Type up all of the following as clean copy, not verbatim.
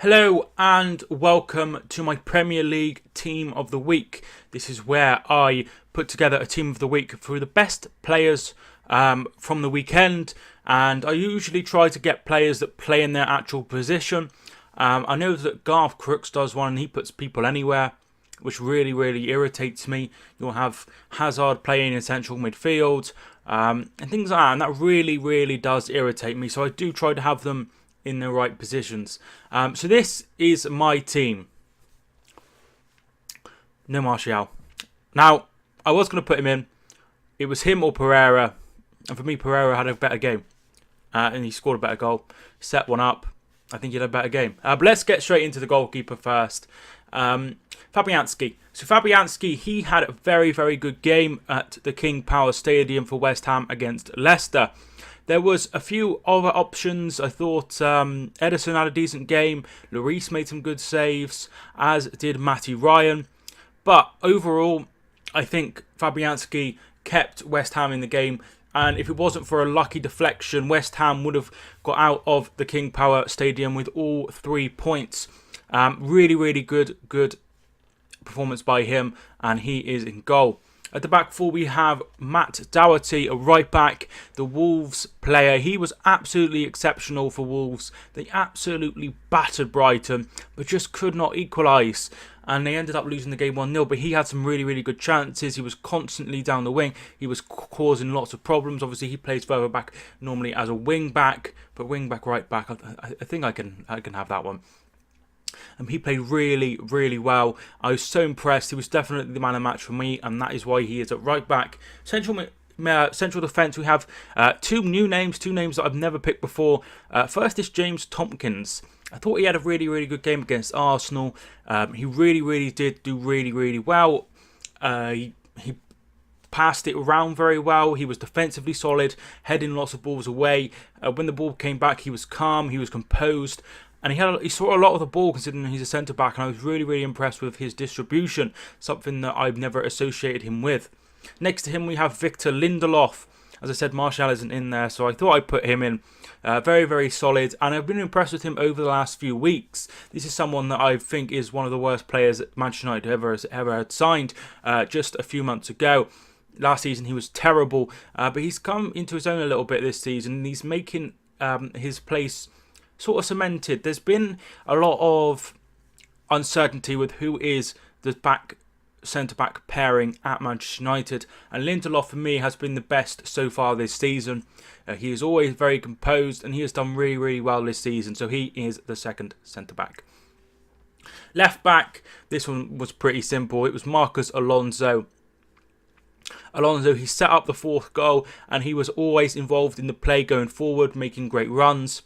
Hello and welcome to my Premier League Team of the Week. This is where I put together a Team of the Week for the best players from the weekend, and I usually try to get players that play in their actual position. I know that Garth Crooks does one and he puts people anywhere, which really irritates me. You'll have Hazard playing in central midfield and things like that, and that really does irritate me. So I do try to have them in the right positions. So this is my team. No Martial. Now, I was going to put him in. It was him or Pereira. And for me, Pereira had a better game. And he scored a better goal. Set one up. I think he had a better game. But let's get straight into the goalkeeper first. Fabianski. So Fabianski, he had a very good game at the King Power Stadium for West Ham against Leicester. There was a few other options. I thought Edison had a decent game. Lloris made some good saves, as did Matty Ryan. But overall, I think Fabianski kept West Ham in the game. And if it wasn't for a lucky deflection, West Ham would have got out of the King Power Stadium with all 3 points. Really good performance by him, and he is in goal. At the back four, we have Matt Doherty, a right back, the Wolves player. He was absolutely exceptional for Wolves. They absolutely battered Brighton, but just could not equalise. And they ended up losing the game 1-0, but he had some really good chances. He was constantly down the wing. He was causing lots of problems. Obviously, he plays further back normally as a wing back, but wing back, right back, I think I can have that one. And he played really well. I was so impressed. He was definitely the man of the match for me, and that is why he is at right back. Central defence, we have two names that I've never picked before. First is James Tompkins. I thought he had a really good game against Arsenal. He really did do really well. He passed it around very well. He was defensively solid, heading lots of balls away. When the ball came back, he was calm, he was composed. And he saw a lot of the ball, considering he's a centre-back, and I was really impressed with his distribution, something that I've never associated him with. Next to him, we have Victor Lindelof. As I said, Martial isn't in there, so I thought I'd put him in. Very solid, and I've been impressed with him over the last few weeks. This is someone that I think is one of the worst players that Manchester United ever had signed just a few months ago. Last season, he was terrible, but he's come into his own a little bit this season, and he's making his place sort of cemented. There's been a lot of uncertainty with who is the centre-back pairing at Manchester United, and Lindelof for me has been the best so far this season. He is always very composed, and he has done really well this season, so he is the second centre-back. Left back, this one was pretty simple. It was Marcus Alonso. He set up the fourth goal, and he was always involved in the play going forward, making great runs.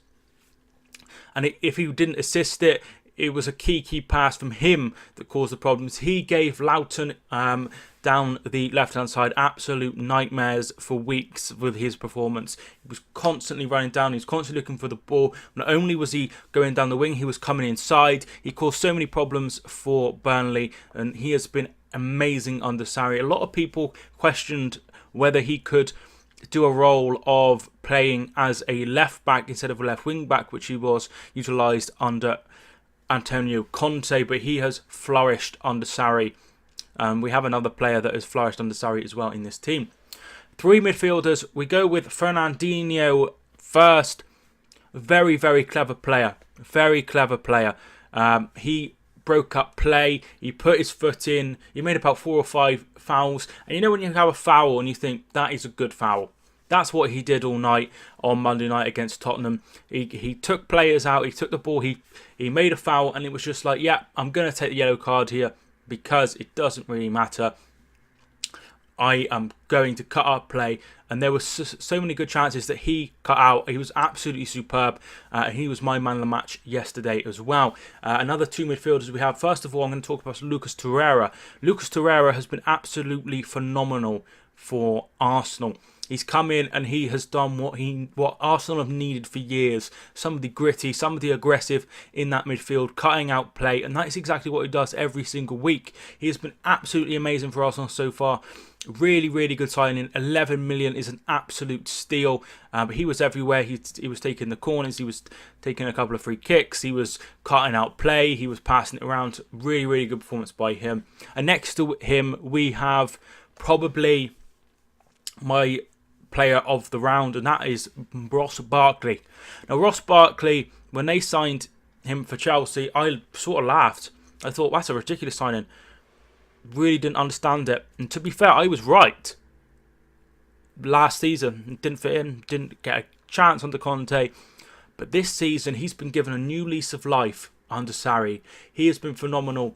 And if he didn't assist it, it was a key pass from him that caused the problems. He gave Loughton down the left-hand side absolute nightmares for weeks with his performance. He was constantly running down. He was constantly looking for the ball. Not only was he going down the wing, he was coming inside. He caused so many problems for Burnley, and he has been amazing under Sarri. A lot of people questioned whether he could do a role of playing as a left back instead of a left wing back, which he was utilised under Antonio Conte, but he has flourished under Sarri. We have another player that has flourished under Sarri as well in this team. Three midfielders, we go with Fernandinho first. Very clever player. He broke up play, he put his foot in, he made about 4 or 5 fouls, and you know when you have a foul and you think that is a good foul. That's what he did all night on Monday night against Tottenham. He took players out, he took the ball, he made a foul, and it was just like, yeah, I'm going to take the yellow card here because it doesn't really matter. I am going to cut up play, and there were so many good chances that he cut out. He was absolutely superb, and he was my man of the match yesterday as well. Another two midfielders we have. First of all, I'm going to talk about Lucas Torreira. Lucas Torreira has been absolutely phenomenal for Arsenal. He's come in and he has done what Arsenal have needed for years. Somebody gritty, somebody aggressive in that midfield, cutting out play, and that is exactly what he does every single week. He has been absolutely amazing for Arsenal so far. Really, really good signing. 11 million is an absolute steal. But he was everywhere. He was taking the corners. He was taking a couple of free kicks. He was cutting out play. He was passing it around. Really, really good performance by him. And next to him, we have probably my player of the round, and that is Ross Barkley. Now, Ross Barkley, when they signed him for Chelsea, I sort of laughed. I thought, that's a ridiculous signing. Really didn't understand it. And to be fair, I was right. Last season, didn't fit in, didn't get a chance under Conte. But this season, he's been given a new lease of life under Sarri. He has been phenomenal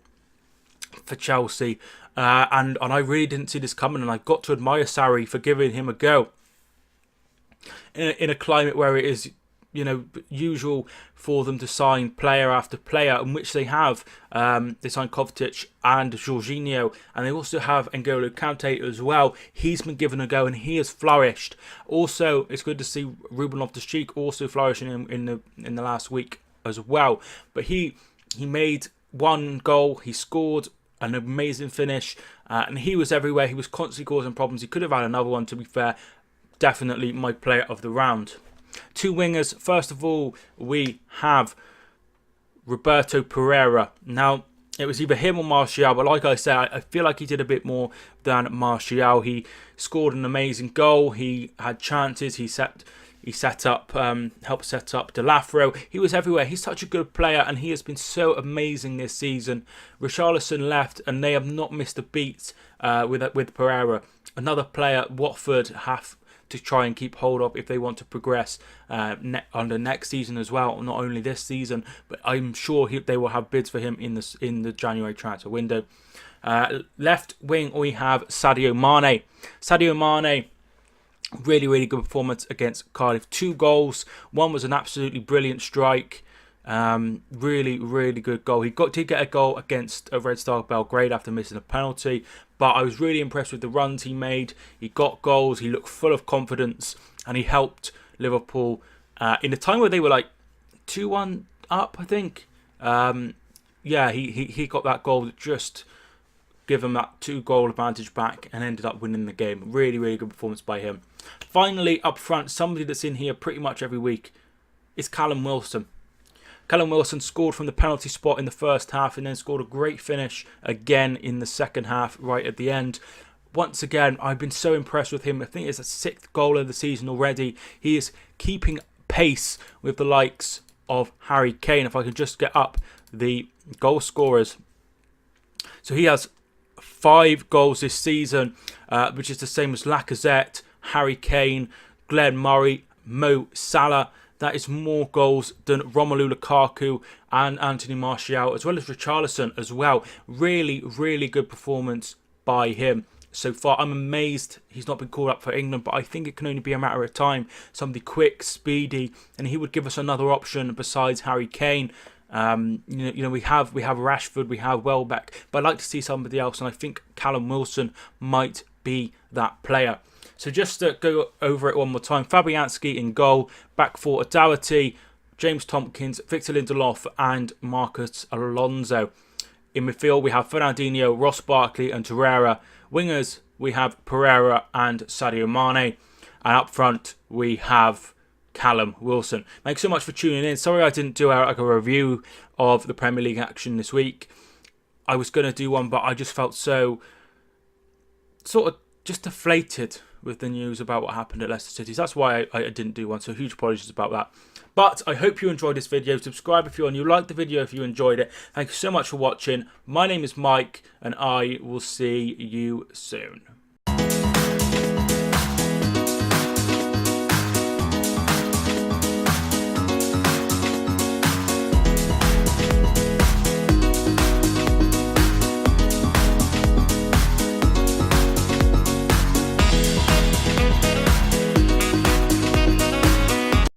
for Chelsea. And I really didn't see this coming. And I got to admire Sarri for giving him a go. In a climate where it is, usual for them to sign player after player, in which they have. They signed Kovacic and Jorginho, and they also have N'Golo Kante as well. He's been given a go, and he has flourished. Also, it's good to see Ruben Loftus-Cheek also flourishing in the last week as well. But he made one goal, he scored an amazing finish, and he was everywhere. He was constantly causing problems. He could have had another one, to be fair. Definitely my player of the round. Two wingers. First of all, we have Roberto Pereira. Now, it was either him or Martial, but like I said, I feel like he did a bit more than Martial. He scored an amazing goal. He had chances. He set up, helped set up Delafro. He was everywhere. He's such a good player, and he has been so amazing this season. Richarlison left, and they have not missed a beat with Pereira. Another player Watford have to try and keep hold of if they want to progress under next season as well. Not only this season, but I'm sure they will have bids for him in the January transfer window. Left wing, we have Sadio Mane. Sadio Mane, really, really good performance against Cardiff. 2 goals. One was an absolutely brilliant strike. Really, really good goal. He did get a goal against Red Star Belgrade after missing a penalty, but I was really impressed with the runs he made. He got goals. He looked full of confidence, and he helped Liverpool in a time where they were like 2-1 up, I think. He got that goal that just give him that 2-goal advantage back and ended up winning the game. Really, really good performance by him. Finally, up front, somebody that's in here pretty much every week is Callum Wilson. Callum Wilson scored from the penalty spot in the first half and then scored a great finish again in the second half right at the end. Once again, I've been so impressed with him. I think it's a 6th goal of the season already. He is keeping pace with the likes of Harry Kane. If I could just get up the goal scorers. So he has 5 goals this season, which is the same as Lacazette, Harry Kane, Glenn Murray, Mo Salah. That is more goals than Romelu Lukaku and Anthony Martial, as well as Richarlison as well. Really, really good performance by him so far. I'm amazed he's not been called up for England, but I think it can only be a matter of time. Somebody quick, speedy, and he would give us another option besides Harry Kane. We have Rashford, we have Welbeck, but I'd like to see somebody else, and I think Callum Wilson might be that player. So just to go over it one more time, Fabianski in goal, back four Doherty, James Tompkins, Victor Lindelof and Marcus Alonso. In midfield we have Fernandinho, Ross Barkley and Torreira. Wingers we have Pereira and Sadio Mane. And up front we have Callum Wilson. Thanks so much for tuning in. Sorry I didn't do a review of the Premier League action this week. I was going to do one, but I just felt so sort of just deflated with the news about what happened at Leicester City. That's why I didn't do one, so huge apologies about that. But I hope you enjoyed this video. Subscribe if you want. You like the video if you enjoyed it. Thank you so much for watching. My name is Mike, and I will see you soon.